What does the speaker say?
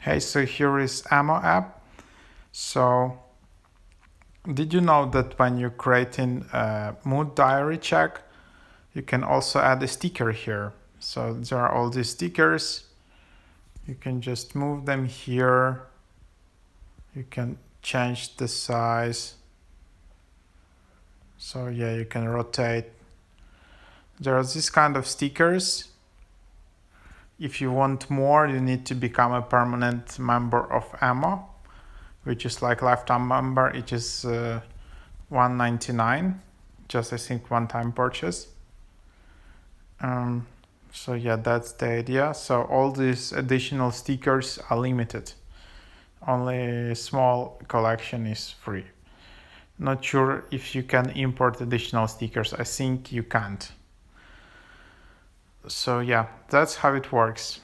Hey, so here is Emmo app. So did you know that when you're creating a mood diary check, you can also add a sticker here. So there are all these stickers. You can just move them here. You can change the size. So yeah, you can rotate. There are these kind of stickers. If you want more, you need to become a permanent member of Emmo, which is like lifetime member. It is $1.99, just I think one-time purchase. So yeah, that's the idea. So all these additional stickers are limited. Only a small collection is free. Not sure if you can import additional stickers. I think you can't. So yeah, that's how it works.